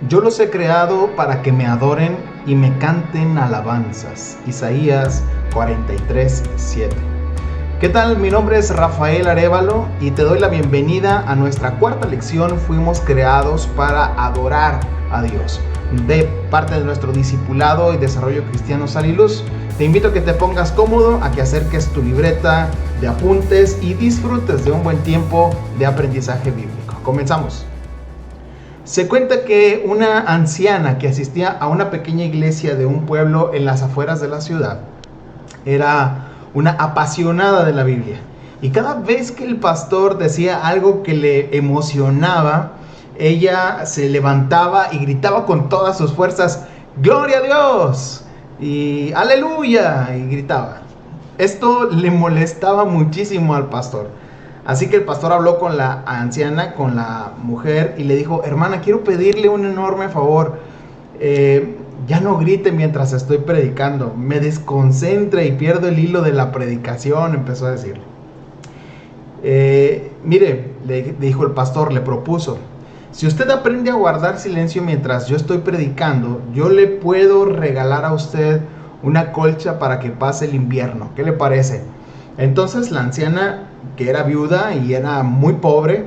Yo los he creado para que me adoren y me canten alabanzas. Isaías 43:7. ¿Qué tal? Mi nombre es Rafael Arévalo y te doy la bienvenida a nuestra cuarta lección. Fuimos creados para adorar a Dios. De parte de nuestro discipulado y desarrollo cristiano Sal y Luz, te invito a que te pongas cómodo, a que acerques tu libreta de apuntes y disfrutes de un buen tiempo de aprendizaje bíblico. Comenzamos. Se cuenta que una anciana que asistía a una pequeña iglesia de un pueblo en las afueras de la ciudad era una apasionada de la Biblia. Y cada vez que el pastor decía algo que le emocionaba, ella se levantaba y gritaba con todas sus fuerzas: ¡Gloria a Dios! Y ¡Aleluya! Y gritaba. Esto le molestaba muchísimo al pastor. Así que el pastor habló con la anciana, con la mujer, y le dijo: hermana, quiero pedirle un enorme favor. Ya no grite mientras estoy predicando. Me desconcentra y pierdo el hilo de la predicación, empezó a decirle. Mire, le dijo el pastor, le propuso: si usted aprende a guardar silencio mientras yo estoy predicando, yo le puedo regalar a usted una colcha para que pase el invierno. ¿Qué le parece? Entonces la anciana, que era viuda y era muy pobre,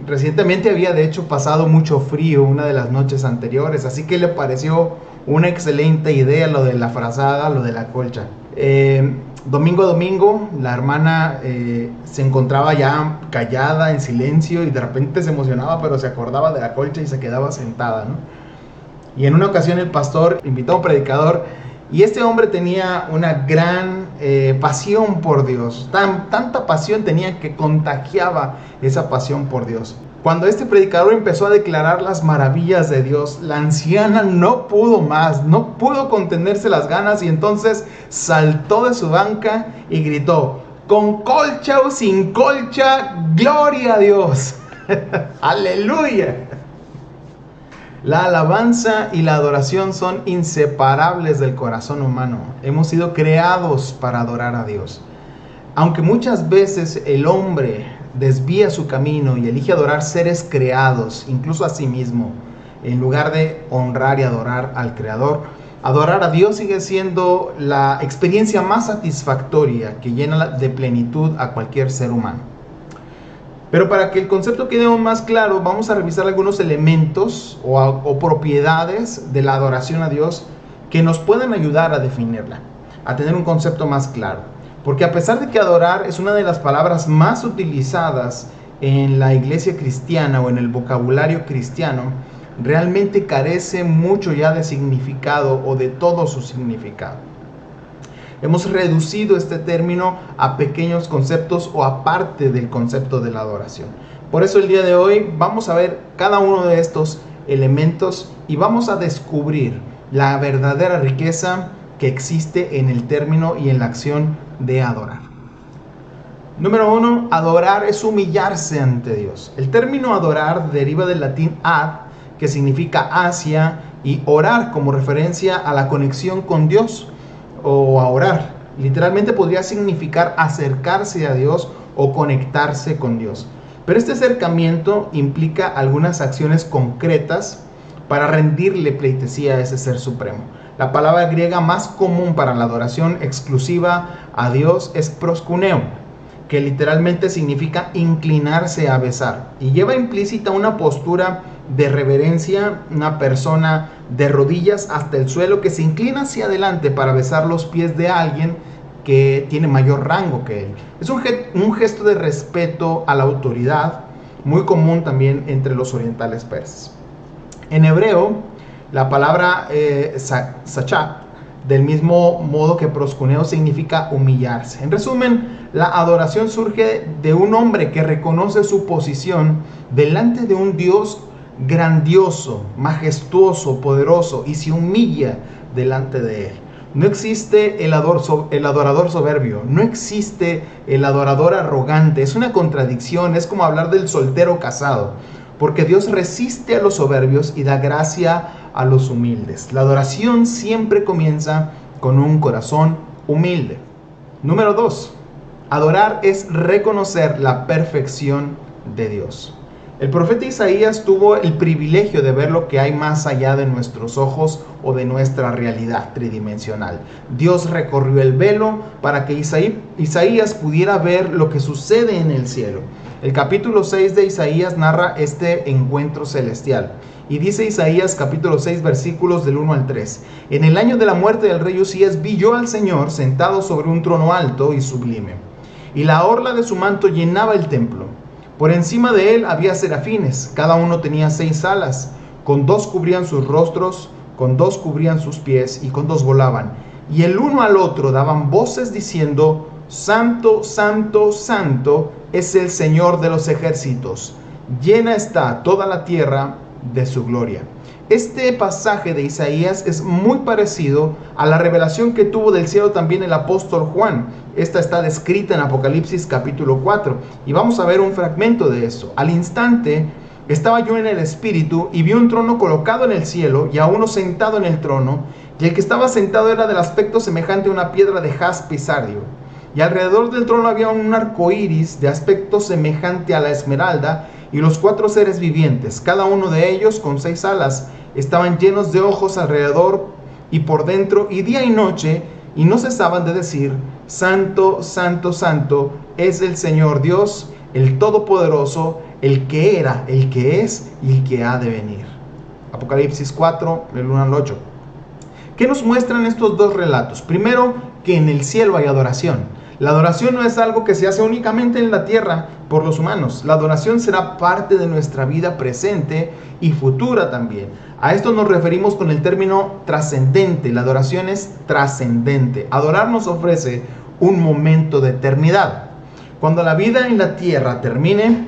recientemente había de hecho pasado mucho frío una de las noches anteriores, así que le pareció una excelente idea lo de la frazada, lo de la colcha. Domingo a domingo la hermana se encontraba ya callada, en silencio, y de repente se emocionaba, pero se acordaba de la colcha y se quedaba sentada, ¿no? Y en una ocasión el pastor invitó a un predicador, y este hombre tenía una gran pasión por Dios. Tanta pasión tenía que contagiaba esa pasión por Dios. Cuando este predicador empezó a declarar las maravillas de Dios, la anciana no pudo más, no pudo contenerse las ganas, y entonces saltó de su banca y gritó: con colcha o sin colcha, gloria a Dios. ¡Aleluya! La alabanza y la adoración son inseparables del corazón humano. Hemos sido creados para adorar a Dios. Aunque muchas veces el hombre desvía su camino y elige adorar seres creados, incluso a sí mismo, en lugar de honrar y adorar al Creador, adorar a Dios sigue siendo la experiencia más satisfactoria que llena de plenitud a cualquier ser humano. Pero para que el concepto quede aún más claro, vamos a revisar algunos elementos o propiedades de la adoración a Dios que nos pueden ayudar a definirla, a tener un concepto más claro. Porque a pesar de que adorar es una de las palabras más utilizadas en la iglesia cristiana o en el vocabulario cristiano, realmente carece mucho ya de significado o de todo su significado. Hemos reducido este término a pequeños conceptos o a parte del concepto de la adoración. Por eso el día de hoy vamos a ver cada uno de estos elementos y vamos a descubrir la verdadera riqueza que existe en el término y en la acción de adorar. Número 1, adorar es humillarse ante Dios. El término adorar deriva del latín ad, que significa hacia, y orar como referencia a la conexión con Dios o a orar. Literalmente podría significar acercarse a Dios o conectarse con Dios. Pero este acercamiento implica algunas acciones concretas para rendirle pleitesía a ese ser supremo. La palabra griega más común para la adoración exclusiva a Dios es proskuneo, que literalmente significa inclinarse a besar, y lleva implícita una postura de reverencia, una persona de rodillas hasta el suelo que se inclina hacia adelante para besar los pies de alguien que tiene mayor rango que él. Es un gesto de respeto a la autoridad, muy común también entre los orientales persas. En hebreo, la palabra sachak, del mismo modo que proskuneo, significa humillarse. En resumen, la adoración surge de un hombre que reconoce su posición delante de un Dios grandioso, majestuoso, poderoso, y se humilla delante de él. No existe el adorador soberbio, no existe el adorador arrogante. Es una contradicción, es como hablar del soltero casado, porque Dios resiste a los soberbios y da gracia a los humildes. La adoración siempre comienza con un corazón humilde. Número 2, adorar es reconocer la perfección de Dios. El profeta Isaías tuvo el privilegio de ver lo que hay más allá de nuestros ojos o de nuestra realidad tridimensional. Dios recorrió el velo para que Isaías pudiera ver lo que sucede en el cielo. El capítulo 6 de Isaías narra este encuentro celestial. Y dice Isaías capítulo 6 versículos del 1 al 3. En el año de la muerte del rey Usías vi yo al Señor sentado sobre un trono alto y sublime, y la orla de su manto llenaba el templo. Por encima de él había serafines, cada uno tenía 6 alas, con 2 cubrían sus rostros, con 2 cubrían sus pies y con 2 volaban. Y el uno al otro daban voces diciendo: Santo, Santo, Santo es el Señor de los ejércitos, llena está toda la tierra de su gloria. Este pasaje de Isaías es muy parecido a la revelación que tuvo del cielo también el apóstol Juan. Esta está descrita en Apocalipsis capítulo 4 y vamos a ver un fragmento de eso. Al instante estaba yo en el espíritu y vi un trono colocado en el cielo y a uno sentado en el trono, y el que estaba sentado era del aspecto semejante a una piedra de jaspe y sardio, y alrededor del trono había un arco iris de aspecto semejante a la esmeralda, y los 4 seres vivientes, cada uno de ellos con 6 alas, estaban llenos de ojos alrededor y por dentro, y día y noche, y no cesaban de decir: Santo, Santo, Santo es el Señor Dios, el Todopoderoso, el que era, el que es y el que ha de venir. Apocalipsis 4, del 1 al 8. ¿Qué nos muestran estos 2 relatos? Primero, que en el cielo hay adoración. La adoración no es algo que se hace únicamente en la tierra por los humanos. La adoración será parte de nuestra vida presente y futura también. A esto nos referimos con el término trascendente. La adoración es trascendente. Adorar nos ofrece un momento de eternidad. Cuando la vida en la tierra termine,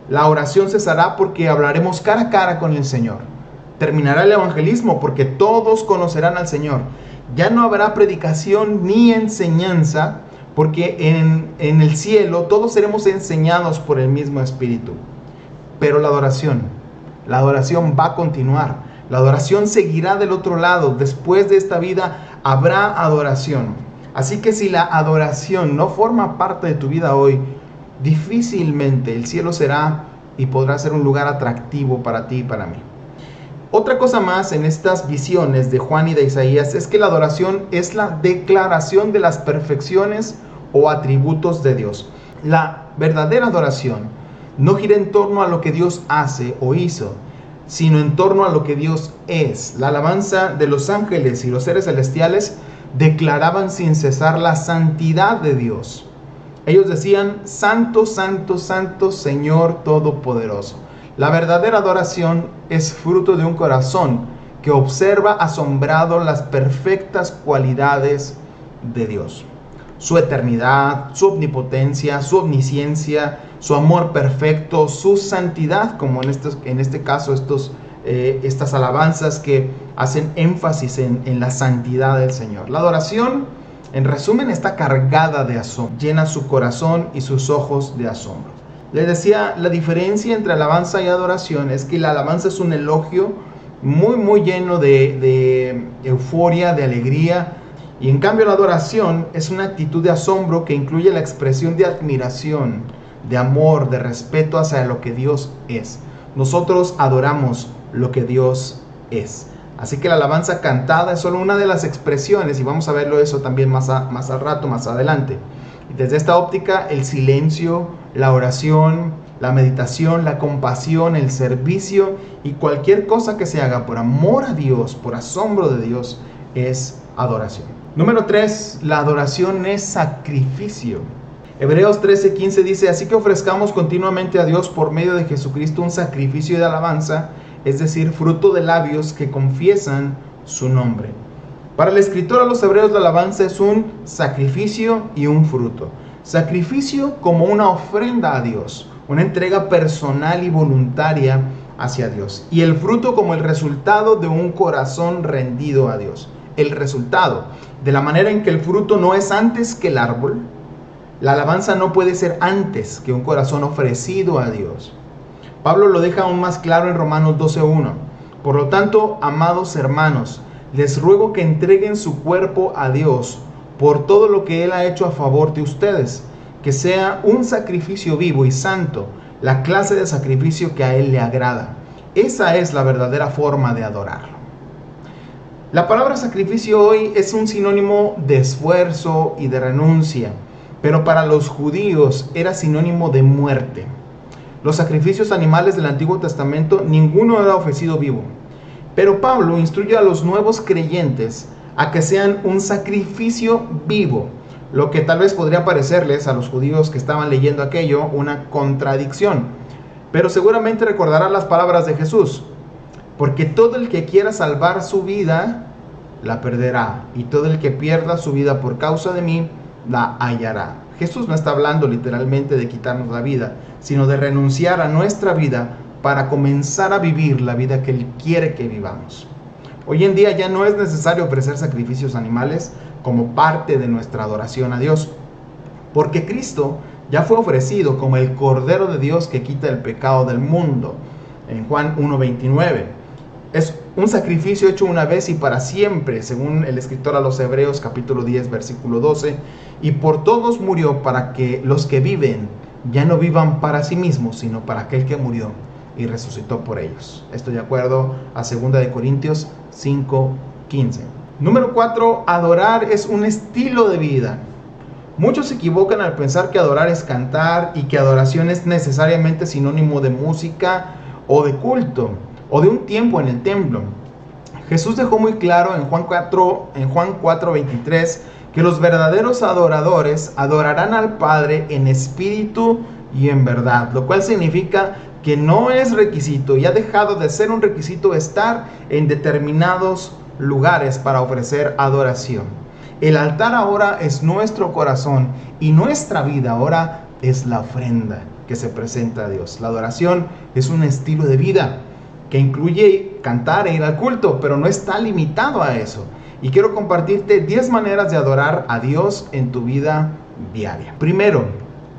la oración cesará porque hablaremos cara a cara con el Señor. Terminará el evangelismo porque todos conocerán al Señor. Ya no habrá predicación ni enseñanza, porque en el cielo todos seremos enseñados por el mismo Espíritu. Pero la adoración va a continuar. La adoración seguirá del otro lado. Después de esta vida habrá adoración. Así que si la adoración no forma parte de tu vida hoy, difícilmente el cielo será y podrá ser un lugar atractivo para ti y para mí. Otra cosa más en estas visiones de Juan y de Isaías es que la adoración es la declaración de las perfecciones o atributos de Dios. La verdadera adoración no gira en torno a lo que Dios hace o hizo, sino en torno a lo que Dios es. La alabanza de los ángeles y los seres celestiales declaraban sin cesar la santidad de Dios. Ellos decían: Santo, Santo, Santo, Señor Todopoderoso. La verdadera adoración es fruto de un corazón que observa asombrado las perfectas cualidades de Dios. Su eternidad, su omnipotencia, su omnisciencia, su amor perfecto, su santidad, como en este caso estas alabanzas que hacen énfasis en la santidad del Señor. La adoración, en resumen, está cargada de asombro, llena su corazón y sus ojos de asombro. Les decía, la diferencia entre alabanza y adoración es que la alabanza es un elogio muy lleno de euforia, de alegría, y en cambio la adoración es una actitud de asombro que incluye la expresión de admiración, de amor, de respeto hacia lo que Dios es. Nosotros adoramos lo que Dios es. Así que la alabanza cantada es solo una de las expresiones, y vamos a verlo eso también más al rato, más adelante. Y desde esta óptica, el silencio, la oración, la meditación, la compasión, el servicio y cualquier cosa que se haga por amor a Dios, por asombro de Dios, es adoración. Número 3, la adoración es sacrificio. Hebreos 13:15 dice: así que ofrezcamos continuamente a Dios por medio de Jesucristo un sacrificio de alabanza, es decir, fruto de labios que confiesan su nombre. Para el escritor a los hebreos, la alabanza es un sacrificio y un fruto. Sacrificio como una ofrenda a Dios, una entrega personal y voluntaria hacia Dios. Y el fruto como el resultado de un corazón rendido a Dios. El resultado, de la manera en que el fruto no es antes que el árbol, la alabanza no puede ser antes que un corazón ofrecido a Dios. Pablo lo deja aún más claro en Romanos 12:1. Por lo tanto, amados hermanos, les ruego que entreguen su cuerpo a Dios por todo lo que Él ha hecho a favor de ustedes, que sea un sacrificio vivo y santo, la clase de sacrificio que a Él le agrada. Esa es la verdadera forma de adorarlo. La palabra sacrificio hoy es un sinónimo de esfuerzo y de renuncia, pero para los judíos era sinónimo de muerte. Los sacrificios animales del Antiguo Testamento, ninguno era ofrecido vivo. Pero Pablo instruye a los nuevos creyentes a que sean un sacrificio vivo, lo que tal vez podría parecerles a los judíos que estaban leyendo aquello una contradicción. Pero seguramente recordarán las palabras de Jesús: porque todo el que quiera salvar su vida, la perderá, y todo el que pierda su vida por causa de mí, la hallará. Jesús no está hablando literalmente de quitarnos la vida, sino de renunciar a nuestra vida para comenzar a vivir la vida que Él quiere que vivamos. Hoy en día ya no es necesario ofrecer sacrificios animales como parte de nuestra adoración a Dios, porque Cristo ya fue ofrecido como el Cordero de Dios que quita el pecado del mundo, en Juan 1:29. Es un sacrificio hecho una vez y para siempre, según el escritor a los Hebreos capítulo 10 versículo 12, y por todos murió para que los que viven ya no vivan para sí mismos, sino para aquel que murió y resucitó por ellos. Esto de acuerdo a 2 de Corintios 5:15. Número 4, adorar es un estilo de vida. Muchos se equivocan al pensar que adorar es cantar y que adoración es necesariamente sinónimo de música o de culto o de un tiempo en el templo. Jesús dejó muy claro en Juan 4:23 que los verdaderos adoradores adorarán al Padre en espíritu y en verdad, lo cual significa que no es requisito y ha dejado de ser un requisito estar en determinados lugares para ofrecer adoración. El altar ahora es nuestro corazón y nuestra vida ahora es la ofrenda que se presenta a Dios. La adoración es un estilo de vida que incluye cantar e ir al culto, pero no está limitado a eso. Y quiero compartirte 10 maneras de adorar a Dios en tu vida diaria. Primero,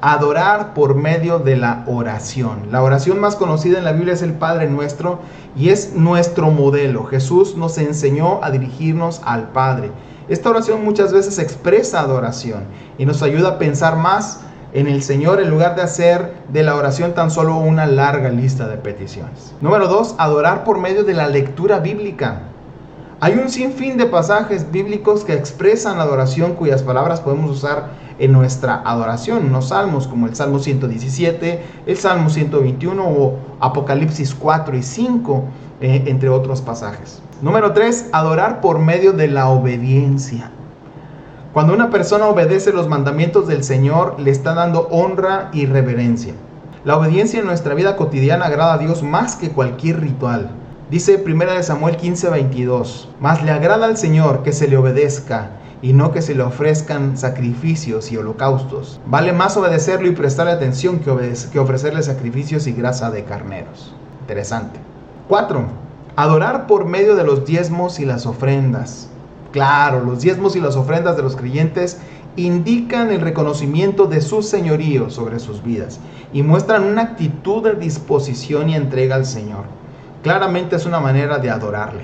adorar por medio de la oración. La oración más conocida en la Biblia es el Padre Nuestro y es nuestro modelo. Jesús nos enseñó a dirigirnos al Padre. Esta oración muchas veces expresa adoración y nos ayuda a pensar más en el Señor en lugar de hacer de la oración tan solo una larga lista de peticiones. Número 2, adorar por medio de la lectura bíblica. Hay un sinfín de pasajes bíblicos que expresan adoración cuyas palabras podemos usar en nuestra adoración. Unos salmos como el Salmo 117, el Salmo 121 o Apocalipsis 4 y 5, entre otros pasajes. Número 3, adorar por medio de la obediencia. Cuando una persona obedece los mandamientos del Señor, le está dando honra y reverencia. La obediencia en nuestra vida cotidiana agrada a Dios más que cualquier ritual. Dice 1 Samuel 15:22, mas le agrada al Señor que se le obedezca y no que se le ofrezcan sacrificios y holocaustos. Vale más obedecerlo y prestarle atención que ofrecerle sacrificios y grasa de carneros. Interesante. 4. Adorar por medio de los diezmos y las ofrendas. Claro, los diezmos y las ofrendas de los creyentes indican el reconocimiento de su señorío sobre sus vidas y muestran una actitud de disposición y entrega al Señor. Claramente es una manera de adorarle.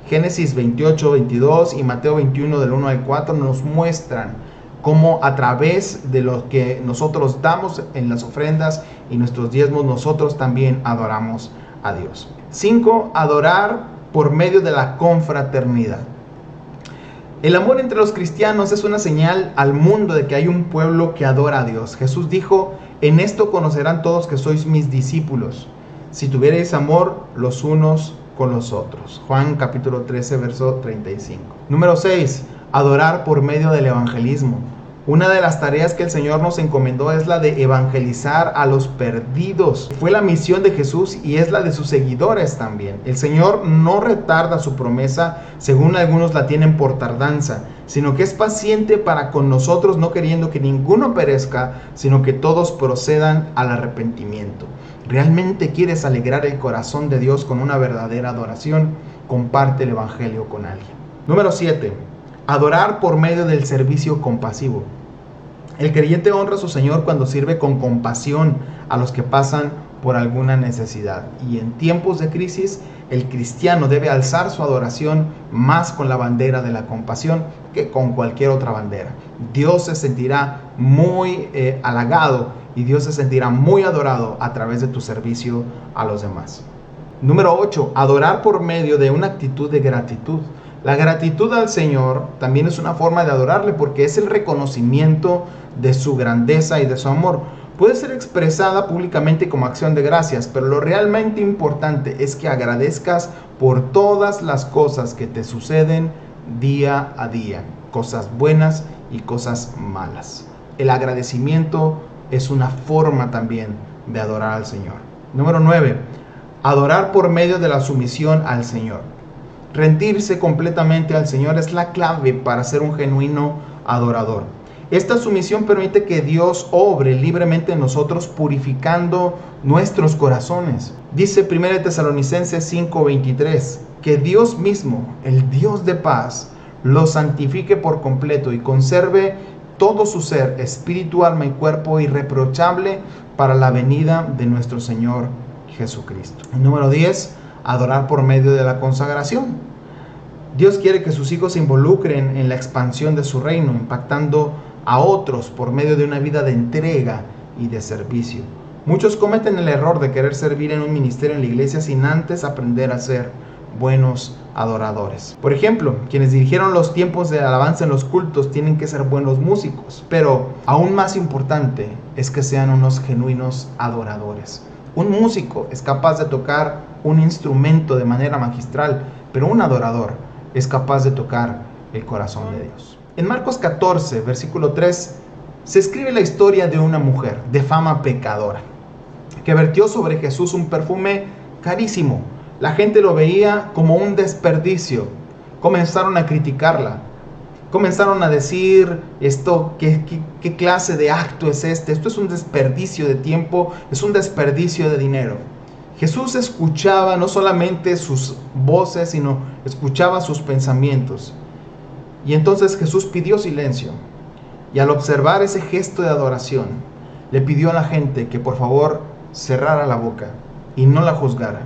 Génesis 28:22 y Mateo 21 del 1 al 4 nos muestran cómo a través de lo que nosotros damos en las ofrendas y nuestros diezmos, nosotros también adoramos a Dios. 5. Adorar por medio de la confraternidad. El amor entre los cristianos es una señal al mundo de que hay un pueblo que adora a Dios. Jesús dijo, en esto conocerán todos que sois mis discípulos, si tuviereis amor los unos con los otros. Juan capítulo 13, verso 35. Número 6. Adorar por medio del evangelismo. Una de las tareas que el Señor nos encomendó es la de evangelizar a los perdidos. Fue la misión de Jesús y es la de sus seguidores también. El Señor no retarda su promesa, según algunos la tienen por tardanza, sino que es paciente para con nosotros, no queriendo que ninguno perezca, sino que todos procedan al arrepentimiento. ¿Realmente quieres alegrar el corazón de Dios con una verdadera adoración? Comparte el evangelio con alguien. Número 7. Adorar por medio del servicio compasivo. El creyente honra a su Señor cuando sirve con compasión a los que pasan por alguna necesidad. Y en tiempos de crisis, el cristiano debe alzar su adoración más con la bandera de la compasión que con cualquier otra bandera. Dios se sentirá muy halagado y Dios se sentirá muy adorado a través de tu servicio a los demás. Número 8. Adorar por medio de una actitud de gratitud. La gratitud al Señor también es una forma de adorarle porque es el reconocimiento de su grandeza y de su amor. Puede ser expresada públicamente como acción de gracias, pero lo realmente importante es que agradezcas por todas las cosas que te suceden día a día, cosas buenas y cosas malas. El agradecimiento es una forma también de adorar al Señor. Número 9. Adorar por medio de la sumisión al Señor. Rendirse completamente al Señor es la clave para ser un genuino adorador. Esta sumisión permite que Dios obre libremente en nosotros, purificando nuestros corazones. Dice 1 Tesalonicenses 5:23, que Dios mismo, el Dios de paz, lo santifique por completo y conserve todo su ser, espíritu, alma y cuerpo irreprochable para la venida de nuestro Señor Jesucristo. Número 10. Adorar por medio de la consagración. Dios quiere que sus hijos se involucren en la expansión de su reino, impactando a otros por medio de una vida de entrega y de servicio. Muchos cometen el error de querer servir en un ministerio en la iglesia sin antes aprender a ser buenos adoradores. Por ejemplo, quienes dirigieron los tiempos de alabanza en los cultos tienen que ser buenos músicos, pero aún más importante es que sean unos genuinos adoradores. Un músico es capaz de tocar un instrumento de manera magistral, pero un adorador es capaz de tocar el corazón de Dios. En Marcos 14, versículo 3, se escribe la historia de una mujer de fama pecadora que vertió sobre Jesús un perfume carísimo. La gente lo veía como un desperdicio. Comenzaron a criticarla. Comenzaron a decir, ¿qué clase de acto es este? Esto es un desperdicio de tiempo, es un desperdicio de dinero. Jesús escuchaba no solamente sus voces, sino escuchaba sus pensamientos. Y entonces Jesús pidió silencio. Y al observar ese gesto de adoración, le pidió a la gente que por favor cerrara la boca y no la juzgara.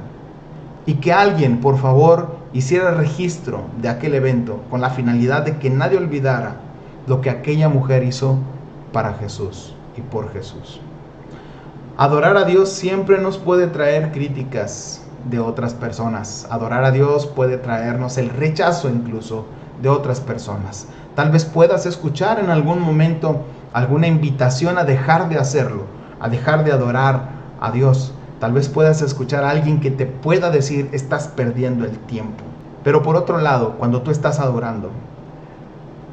Y que alguien, por favor, hiciera registro de aquel evento con la finalidad de que nadie olvidara lo que aquella mujer hizo para Jesús y por Jesús. Adorar a Dios siempre nos puede traer críticas de otras personas. Adorar a Dios puede traernos el rechazo incluso de otras personas. Tal vez puedas escuchar en algún momento alguna invitación a dejar de hacerlo, a dejar de adorar a Dios. Tal vez puedas escuchar a alguien que te pueda decir, estás perdiendo el tiempo. Pero por otro lado, cuando tú estás adorando,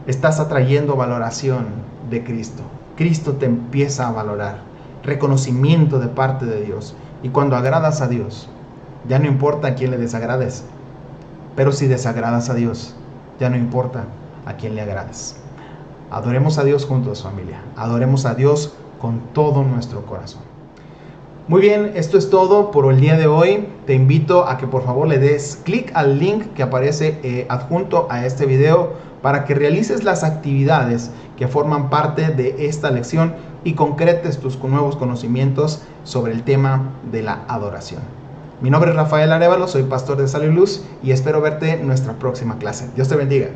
estás atrayendo valoración de Cristo. Cristo te empieza a valorar, reconocimiento de parte de Dios. Y cuando agradas a Dios, ya no importa a quién le desagrades. Pero si desagradas a Dios, ya no importa a quién le agrades. Adoremos a Dios juntos, familia. Adoremos a Dios con todo nuestro corazón. Muy bien, esto es todo por el día de hoy. Te invito a que por favor le des clic al link que aparece adjunto a este video para que realices las actividades que forman parte de esta lección y concretes tus nuevos conocimientos sobre el tema de la adoración. Mi nombre es Rafael Arévalo, soy pastor de Sal y Luz y espero verte en nuestra próxima clase. Dios te bendiga.